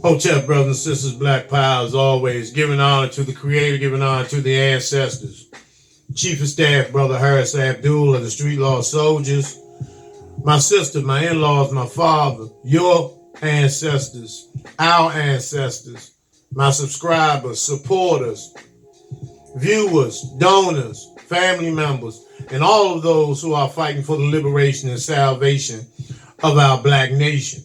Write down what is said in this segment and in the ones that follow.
Hotel brothers and sisters, Black Power as always, giving honor to the Creator, giving honor to the ancestors. Chief of Staff, Brother Harris Abdul of the Street Law Soldiers, my sister, my in-laws, my father, your ancestors, our ancestors, my subscribers, supporters, viewers, donors, family members, and all of those who are fighting for the liberation and salvation of our black nation.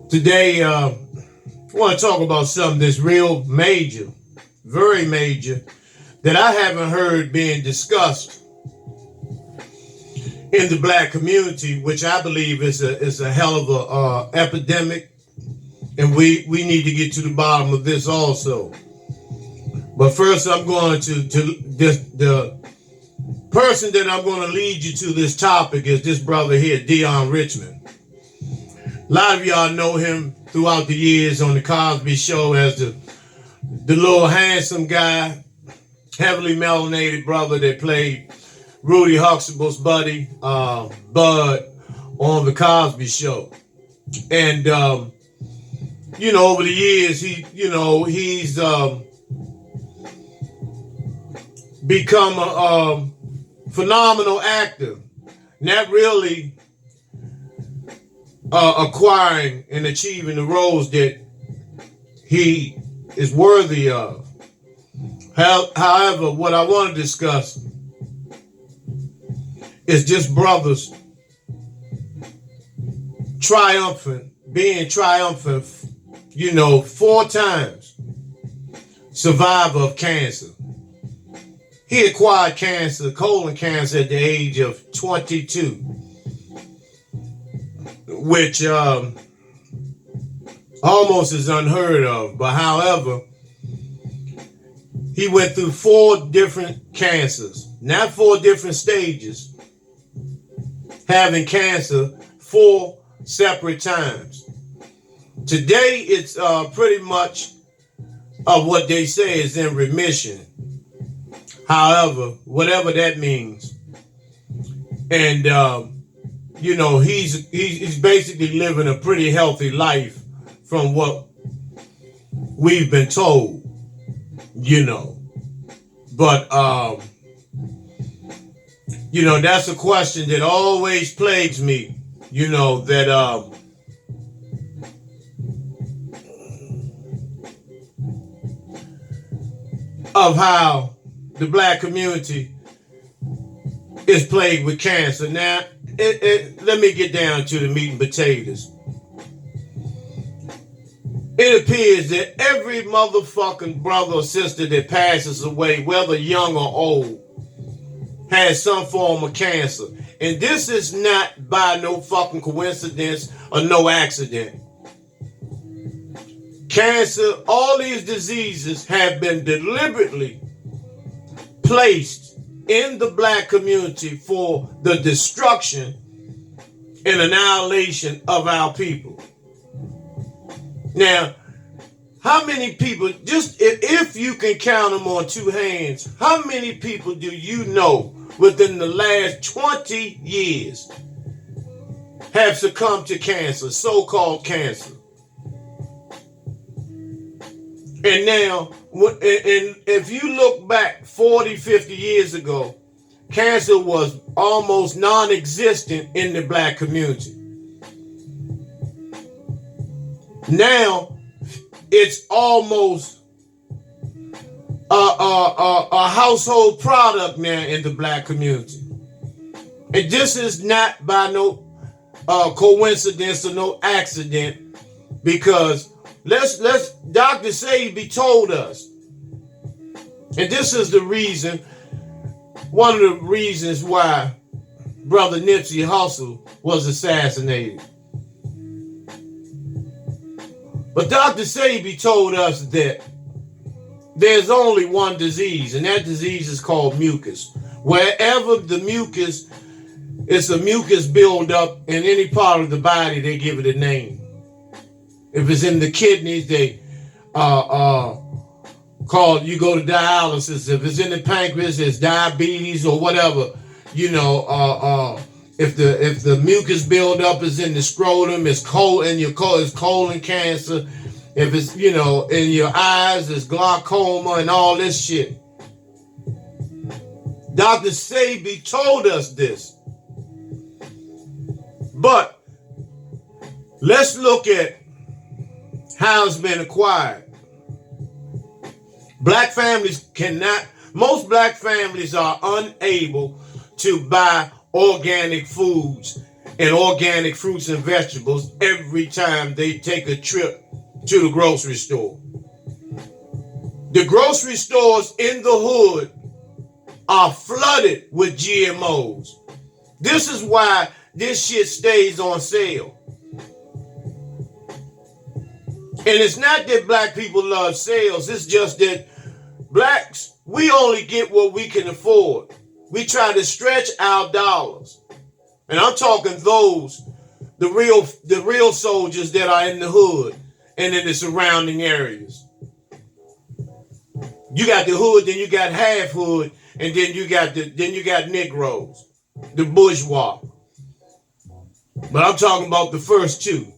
Today, I want to talk about something that's real major, very major, that I haven't heard being discussed in the black community, which I believe is a hell of a epidemic, and we need to get to the bottom of this also. But first, I'm going the person that I'm going to lead you to this topic is this brother here, Deon Richmond. A lot of y'all know him throughout the years on the Cosby Show as the little handsome guy, heavily melanated brother that played Rudy Huxtable's buddy, Bud, on the Cosby Show. And, over the years, he's become a phenomenal actor. Not really acquiring and achieving the roles that he is worthy of. However, what I want to discuss is just brothers being triumphant, 4 times survivor of cancer. He acquired cancer, colon cancer, at the age of 22. Which almost is unheard of. But however, he went through 4 different cancers, not 4 different stages, having cancer 4 separate times. Today, it's pretty much of what they say is in remission. However, whatever that means. And, he's basically living a pretty healthy life from what we've been told, But, that's a question that always plagues me, that of how the black community is plagued with cancer. Now, let me get down to the meat and potatoes. It appears that every motherfucking brother or sister that passes away, whether young or old, has some form of cancer. And this is not by no fucking coincidence or no accident. Cancer, all these diseases have been deliberately placed in the black community for the destruction and annihilation of our people. Now, how many people, just if you can count them on 2 hands, how many people do you know within the last 20 years have succumbed to cancer, so-called cancer? And now, if you look back 40, 50 years ago, cancer was almost non-existent in the black community. Now, it's almost a household product now in the black community. And this is not by no coincidence or no accident, because let's Dr. Sebi told us, and this is the reason, one of the reasons why Brother Nipsey Hussle was assassinated. But Dr. Sebi told us that there's only one disease, and that disease is called mucus. Wherever the mucus, it's a mucus buildup in any part of the body, they give it a name. If it's in the kidneys, they you go to dialysis. If it's in the pancreas, it's diabetes or whatever. If If the mucus buildup is in the scrotum, it's colon cancer. If it's, in your eyes, it's glaucoma and all this shit. Dr. Sebi told us this. But let's look at how it's been acquired. Most black families are unable to buy organic foods and organic fruits and vegetables every time they take a trip to the grocery store. The grocery stores in the hood are flooded with GMOs. This is why this shit stays on sale. And it's not that black people love sales. It's just that blacks, we only get what we can afford. We try to stretch our dollars. And I'm talking the real soldiers that are in the hood and in the surrounding areas. You got the hood, then you got half hood, and then you got Negroes, the bourgeois. But I'm talking about the first two.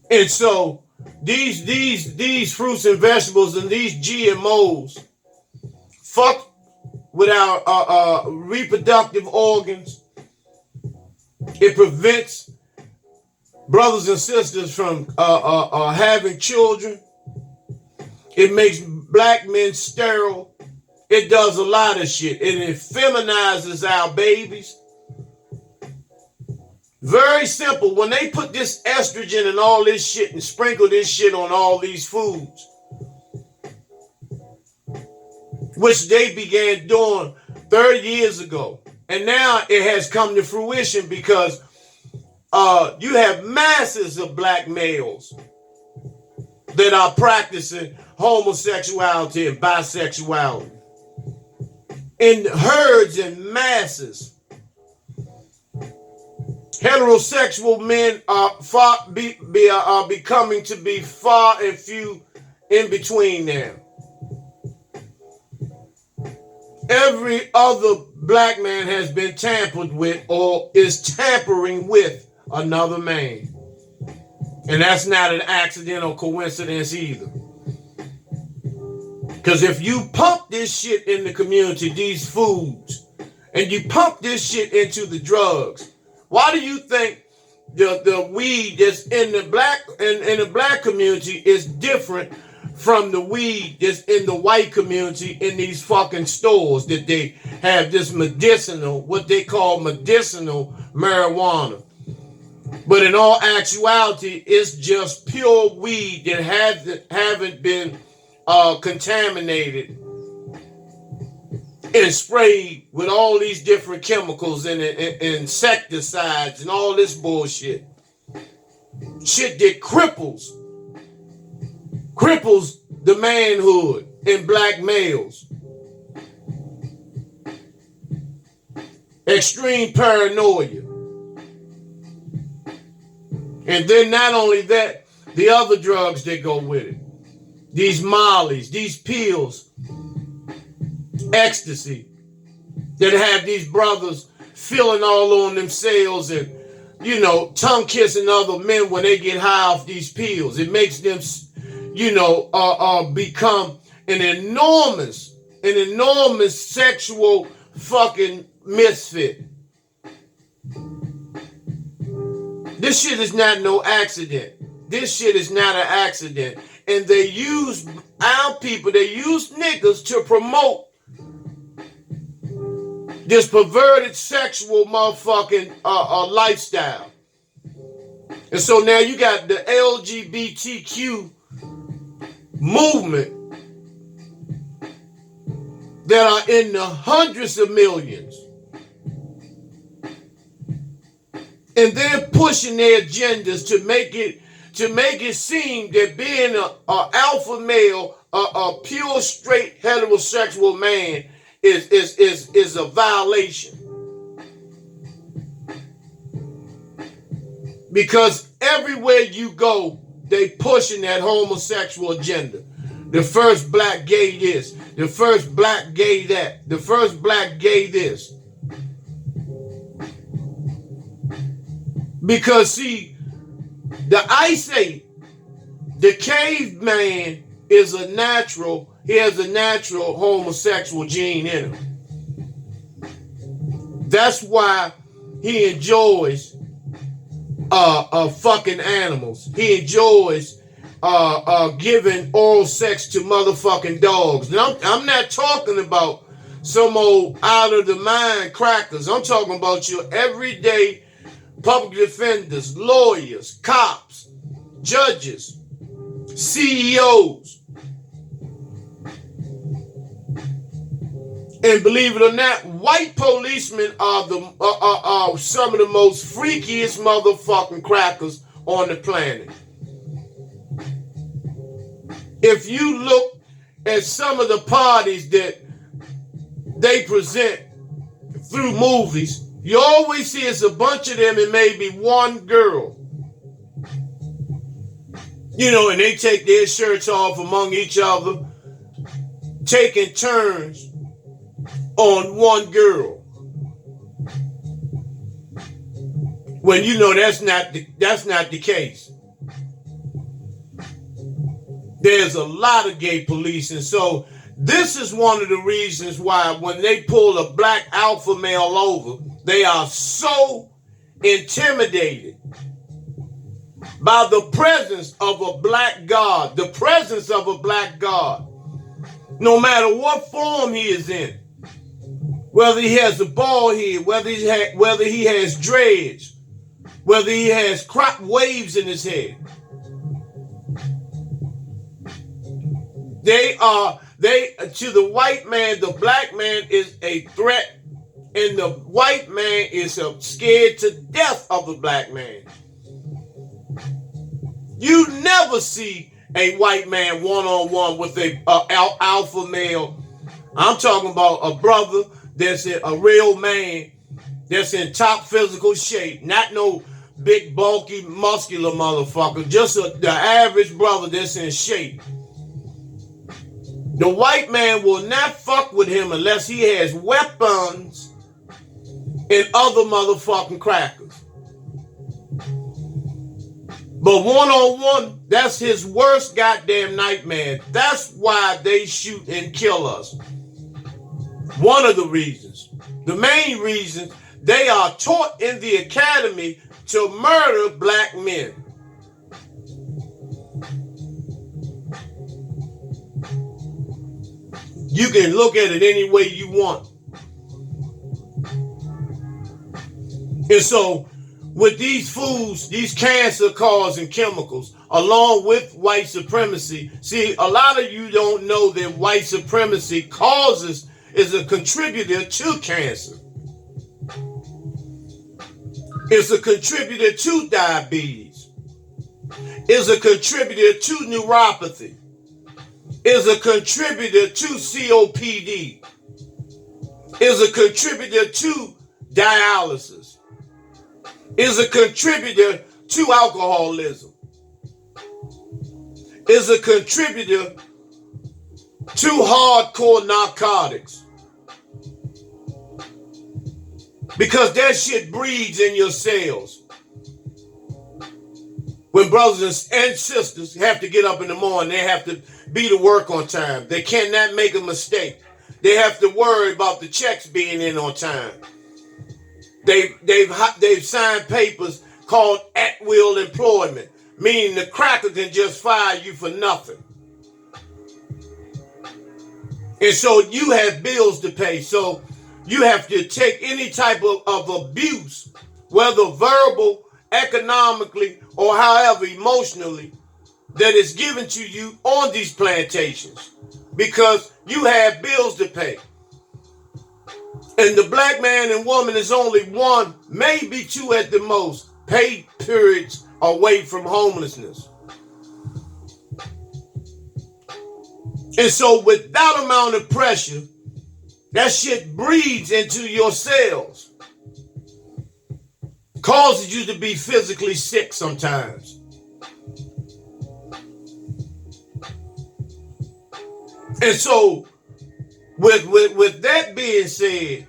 And so these fruits and vegetables and these GMOs fuck with our reproductive organs. It prevents brothers and sisters from having children. It makes black men sterile. It does a lot of shit. It feminizes our babies. Very simple. When they put this estrogen and all this shit and sprinkle this shit on all these foods, which they began doing 30 years ago. And now it has come to fruition because you have masses of black males that are practicing homosexuality and bisexuality in herds and masses. Heterosexual men are becoming to be far and few in between now. Every other black man has been tampered with or is tampering with another man. And that's not an accident or coincidence either. Because if you pump this shit in the community, these foods, and you pump this shit into the drugs, why do you think the weed that's in the black community is different from the weed that's in the white community in these fucking stores that they have this medicinal, what they call medicinal marijuana? But in all actuality, it's just pure weed that haven't been contaminated and sprayed with all these different chemicals and insecticides and all this bullshit. Shit that cripples the manhood in black males. Extreme paranoia. And then not only that, the other drugs that go with it. These mollies, these pills, ecstasy, that have these brothers feeling all on themselves and, tongue kissing other men when they get high off these pills. It makes them, become an enormous sexual fucking misfit. This shit is not no accident. This shit is not an accident. And they use our people, they use niggas to promote this perverted sexual motherfucking lifestyle. And so now you got the LGBTQ movement that are in the hundreds of millions. And then pushing their agendas to make it seem that being a alpha male, a pure straight heterosexual man is a violation. Because everywhere you go, they pushing that homosexual agenda. The first black gay this, the first black gay that, the first black gay this. Because see, the Ice Age, the caveman is a natural, he has a natural homosexual gene in him. That's why he enjoys fucking animals. He enjoys giving oral sex to motherfucking dogs. Now, I'm not talking about some old out of the mind crackers. I'm talking about your everyday public defenders, lawyers, cops, judges, CEOs. And believe it or not, white policemen are some of the most freakiest motherfucking crackers on the planet. If you look at some of the parties that they present through movies, you always see it's a bunch of them and maybe one girl. You know, and they take their shirts off among each other, taking turns on one girl. When you know that's not the case. There's a lot of gay police, and so this is one of the reasons why when they pull a black alpha male over, they are so intimidated by the presence of a black god, the presence of a black god, no matter what form he is in, whether he has a bald head, whether he has dreads, whether he has crop waves in his head. To the white man, the black man is a threat, and the white man is scared to death of the black man. You never see a white man one-on-one with a alpha male. I'm talking about a brother that's a real man that's in top physical shape, not no big, bulky, muscular motherfucker, just the average brother that's in shape. The white man will not fuck with him unless he has weapons and other motherfucking crackers. But one-on-one, that's his worst goddamn nightmare. That's why they shoot and kill us. One of the reasons. The main reason, they are taught in the academy to murder black men. You can look at it any way you want. And so, with these foods, these cancer-causing chemicals, along with white supremacy, see, a lot of you don't know that white supremacy is a contributor to cancer. It's a contributor to diabetes. It's a contributor to neuropathy. Is a contributor to COPD, is a contributor to dialysis, is a contributor to alcoholism, is a contributor to hardcore narcotics. Because that shit breeds in your cells. When brothers and sisters have to get up in the morning, they have to be to work on time. They cannot make a mistake. They have to worry about the checks being in on time. They've signed papers called at-will employment, meaning the cracker can just fire you for nothing. And so you have bills to pay. So you have to take any type of abuse, whether verbal, economically, or however emotionally, that is given to you on these plantations, because you have bills to pay. And the black man and woman is only one, maybe two at the most, paid periods away from homelessness. And so with that amount of pressure, that shit breeds into your cells. Causes you to be physically sick sometimes. And so, with that being said,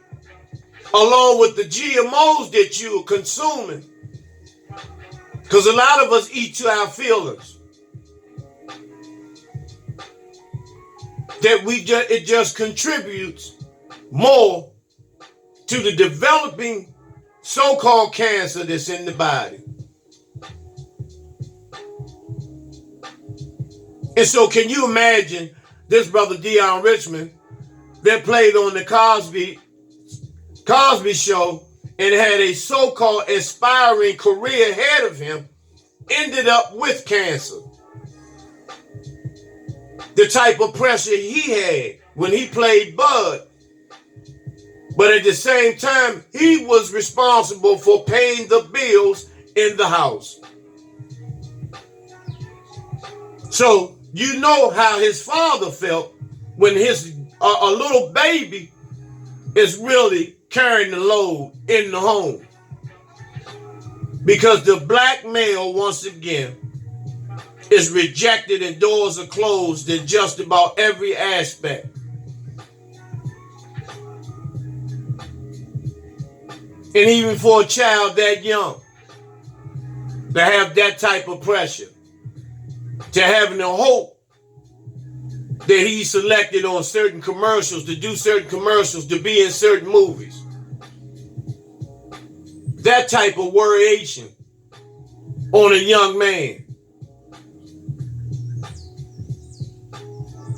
along with the GMOs that you are consuming, Because a lot of us eat to our feelings. That it just contributes more to the developing so-called cancer that's in the body. And so can you imagine this brother Deon Richmond that played on the Cosby Show and had a so-called aspiring career ahead of him, ended up with cancer. The type of pressure he had when he played Bud. But at the same time, he was responsible for paying the bills in the house. So you know how his father felt when his a little baby is really carrying the load in the home. Because the black male, once again, is rejected and doors are closed in just about every aspect. And even for a child that young, to have that type of pressure, to having the hope that he's selected on certain commercials, to do certain commercials, to be in certain movies. That type of worryation on a young man.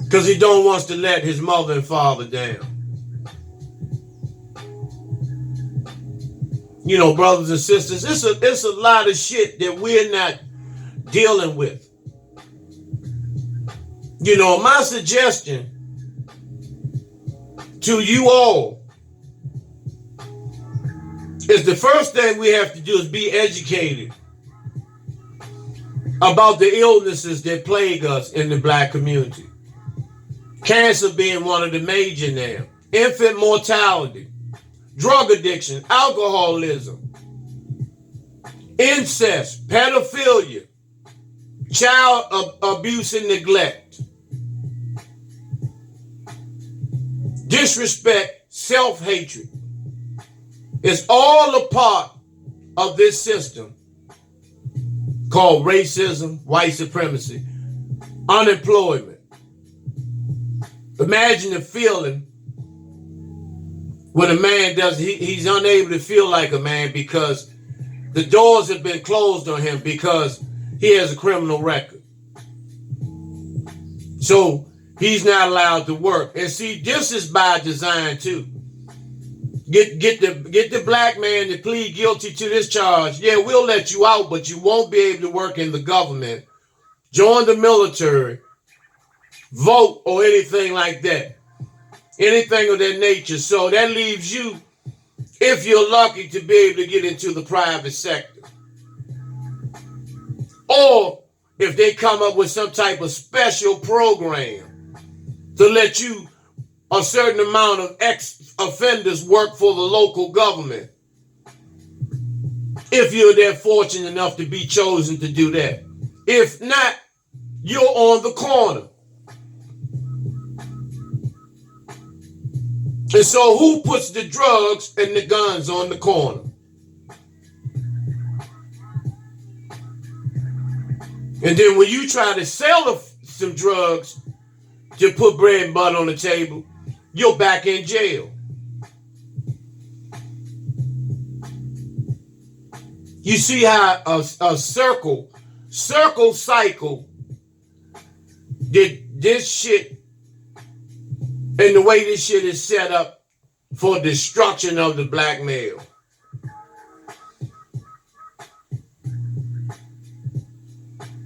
Because he don't want to let his mother and father down. You know, brothers and sisters, it's a lot of shit that we're not dealing with. You know, my suggestion to you all is the first thing we have to do is be educated about the illnesses that plague us in the black community. Cancer being one of the major now. Infant mortality, drug addiction, alcoholism, incest, pedophilia, child abuse and neglect, disrespect, self-hatred. It's all a part of this system called racism, white supremacy, unemployment. Imagine the feeling when a man he's unable to feel like a man because the doors have been closed on him because he has a criminal record. So he's not allowed to work. And see, this is by design too. Get the black man to plead guilty to this charge. Yeah, we'll let you out, but you won't be able to work in the government, join the military, vote, or anything like that. Anything of that nature. So that leaves you, if you're lucky, to be able to get into the private sector. Or if they come up with some type of special program to let you, a certain amount of ex-offenders work for the local government. If you're that fortunate enough to be chosen to do that. If not, you're on the corner. And so who puts the drugs and the guns on the corner? And then when you try to sell some drugs to put bread and butter on the table, you're back in jail. You see how a circle cycle did this shit, and the way this shit is set up for destruction of the black male.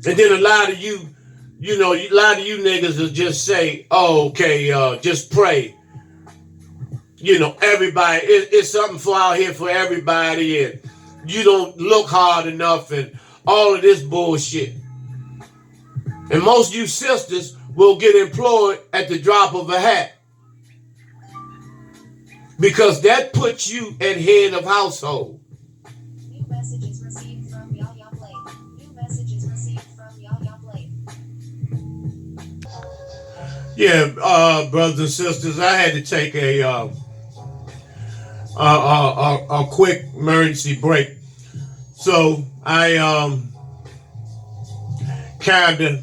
And then a lot of you niggas will just say, oh, okay, just pray. You know, everybody, it's something for out here for everybody, and you don't look hard enough and all of this bullshit. And most of you sisters will get employed at the drop of a hat. Because that puts you at head of household. New messages received from Yaya Blake. New messages received from Yaya Blake. Yeah, brothers and sisters, I had to take a quick emergency break. So I kinda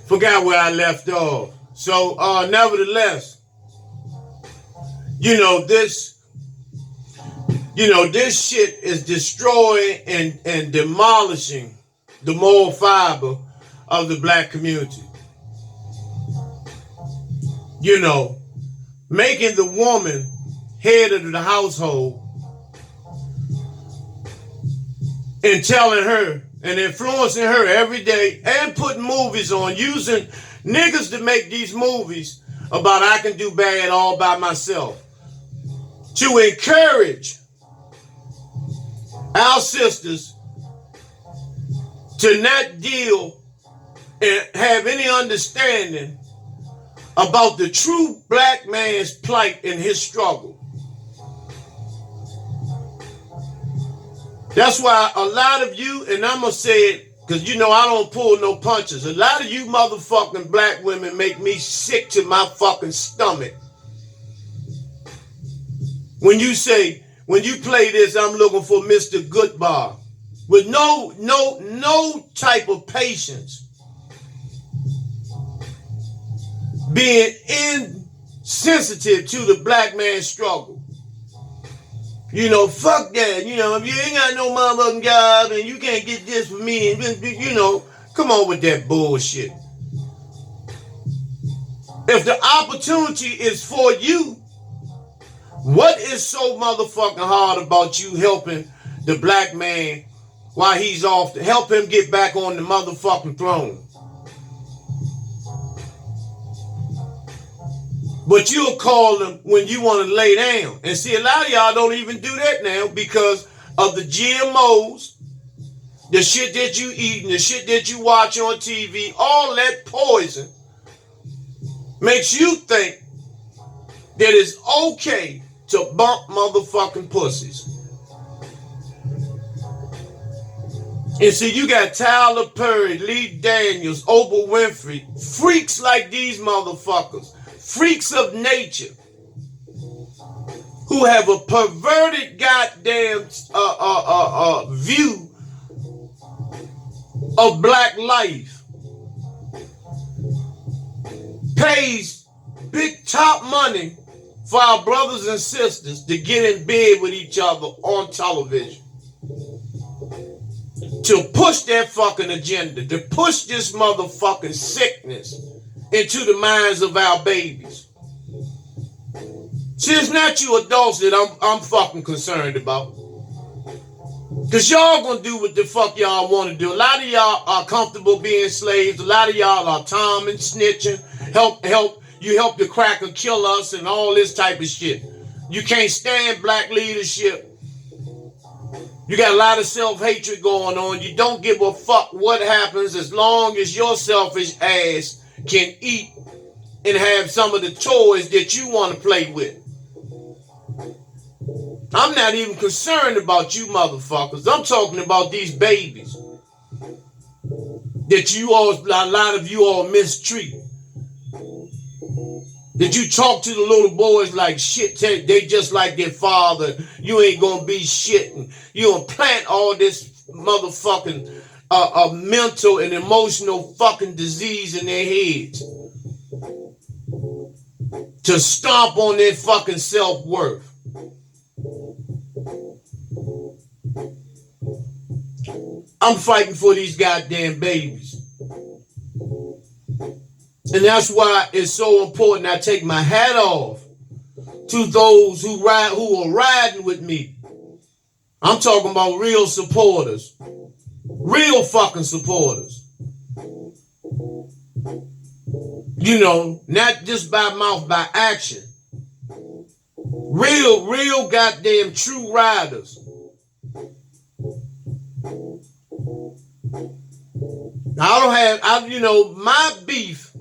forgot where I left off. So nevertheless, this shit is destroying and demolishing the moral fiber of the black community. Making the woman head of the household and telling her and influencing her every day and putting movies on, using niggas to make these movies about I can do bad all by myself, to encourage our sisters to not deal and have any understanding about the true black man's plight and his struggle. That's why a lot of you, and I'm going to say it because I don't pull no punches, a lot of you motherfucking black women make me sick to my fucking stomach. When you play this, I'm looking for Mr. Goodbar, with no type of patience, being insensitive to the black man's struggle. Fuck that. If you ain't got no motherfucking job and you can't get this for me, come on with that bullshit. If the opportunity is for you, what is so motherfucking hard about you helping the black man while he's off to help him get back on the motherfucking throne? But you'll call them when you want to lay down. And see, a lot of y'all don't even do that now because of the GMOs, the shit that you eat and the shit that you watch on TV, all that poison makes you think that it's okay to bump motherfucking pussies. And see, you got Tyler Perry, Lee Daniels, Oprah Winfrey, freaks like these motherfuckers. Freaks of nature who have a perverted goddamn view of black life, pays big top money for our brothers and sisters to get in bed with each other on television, to push their fucking agenda, to push this motherfucking sickness into the minds of our babies. See, it's not you adults that I'm fucking concerned about. Because y'all gonna do what the fuck y'all want to do. A lot of y'all are comfortable being slaves. A lot of y'all are Tom and snitching. Help the cracker kill us and all this type of shit. You can't stand black leadership. You got a lot of self-hatred going on. You don't give a fuck what happens as long as your selfish ass can eat and have some of the toys that you want to play with. I'm not even concerned about you motherfuckers. I'm talking about these babies that a lot of you all mistreat. That you talk to the little boys like shit. They just like their father. You ain't gonna be shit. And you gonna plant all this motherfucking mental and emotional fucking disease in their heads to stomp on their fucking self-worth. I'm fighting for these goddamn babies. And that's why it's so important I take my hat off to those who are riding with me. I'm talking about real supporters. Real fucking supporters. Not just by mouth, by action. Real goddamn true riders. My beef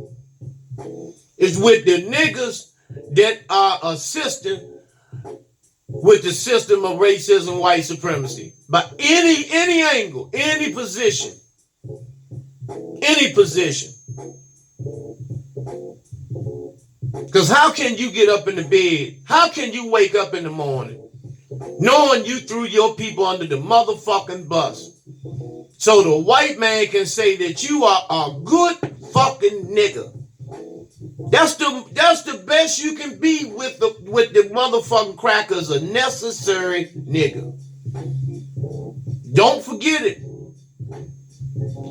is with the niggas that are assisting with the system of racism, white supremacy. By any angle, any position. Because how can you get up in the bed? How can you wake up in the morning knowing you threw your people under the motherfucking bus. So the white man can say that you are a good fucking nigga. That's the best you can be with the motherfucking crackers, a necessary nigga. Don't forget it.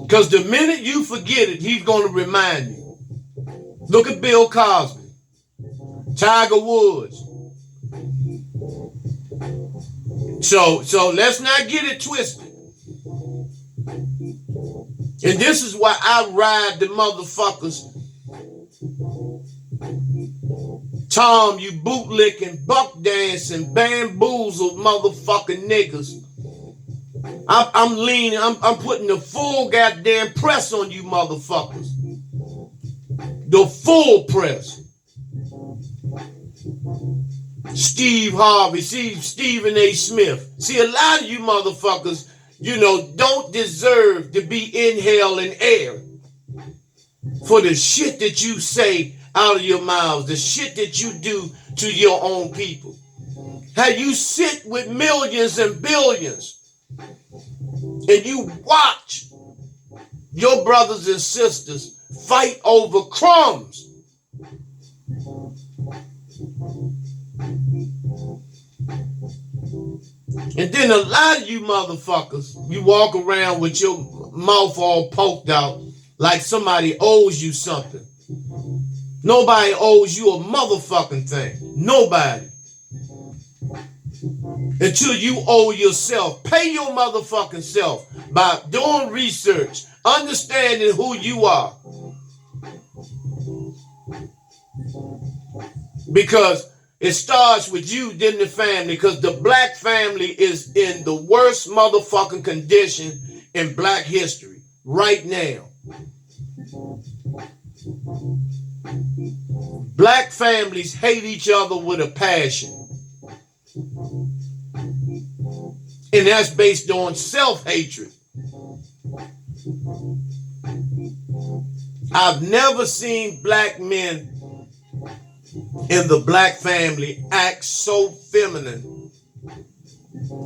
Because the minute you forget it, he's going to remind you. Look at Bill Cosby, Tiger Woods. So let's not get it twisted. And this is why I ride the motherfuckers. Tom, you bootlicking, buck dancing, bamboozled motherfucking niggas. I'm leaning, I'm putting the full goddamn press on you motherfuckers. The full press. Steve Harvey, Stephen A. Smith. See, a lot of you motherfuckers, don't deserve to be inhaling air for the shit that you say out of your mouths, the shit that you do to your own people. How you sit with millions and billions and you watch your brothers and sisters fight over crumbs. And then a lot of you motherfuckers, you walk around with your mouth all poked out like somebody owes you something. Nobody owes you a motherfucking thing. Nobody. Until you owe yourself. Pay your motherfucking self by doing research, understanding who you are. Because it starts with you, then the family, because the black family is in the worst motherfucking condition in black history right now. Black families hate each other with a passion. And that's based on self-hatred. I've never seen black men in the black family act so feminine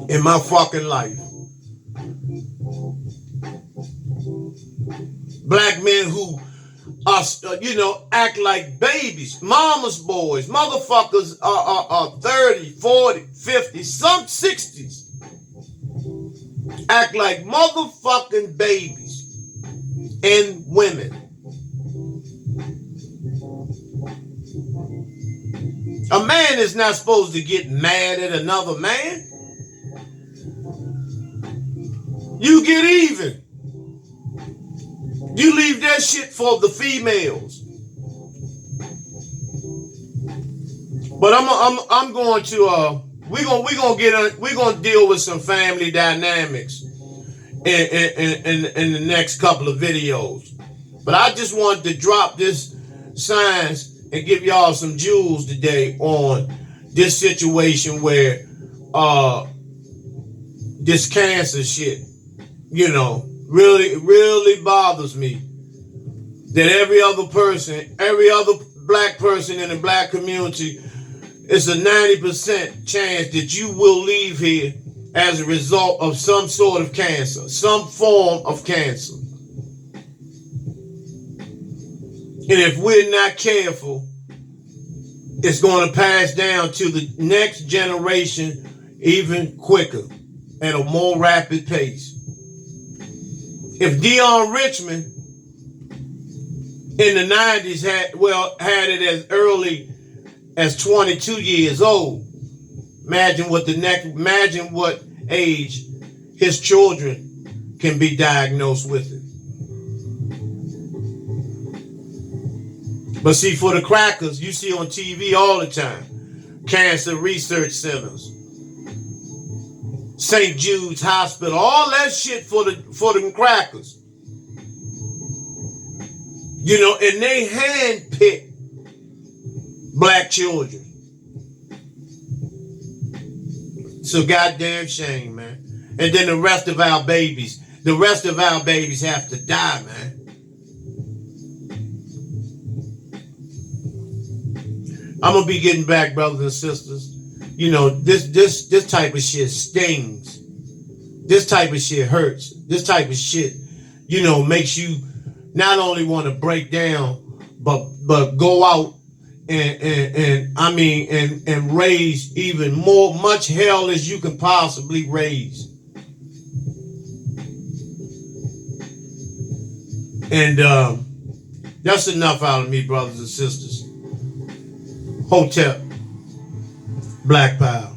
in my fucking life. Black men who are, act like babies, mama's boys, motherfuckers are 30, 40, 50, some 60s. Act like motherfucking babies and women. A man is not supposed to get mad at another man. You get even. You leave that shit for the females. But I'm going to we're gonna deal with some family dynamics in the next couple of videos. But I just wanted to drop this science and give y'all some jewels today on this situation where this cancer shit, really bothers me. That every other black person in the black community, it's a 90% chance that you will leave here as a result of some sort of cancer, some form of cancer. And if we're not careful, it's going to pass down to the next generation even quicker, at a more rapid pace. If Deon Richmond in the 90s had it as early as 22 years old, imagine what age his children can be diagnosed with it. But see, for the crackers, you see on TV all the time, cancer research centers, St. Jude's Hospital, all that shit for the crackers. And they handpick black children. It's a goddamn shame, man. And then the rest of our babies have to die, man. I'm going to be getting back, brothers and sisters. You know, this type of shit stings. This type of shit hurts. This type of shit, you know, makes you not only want to break down, but go out and I mean and raise even much hell as you can possibly raise. And that's enough out of me, brothers and sisters. Hotep, Black Power.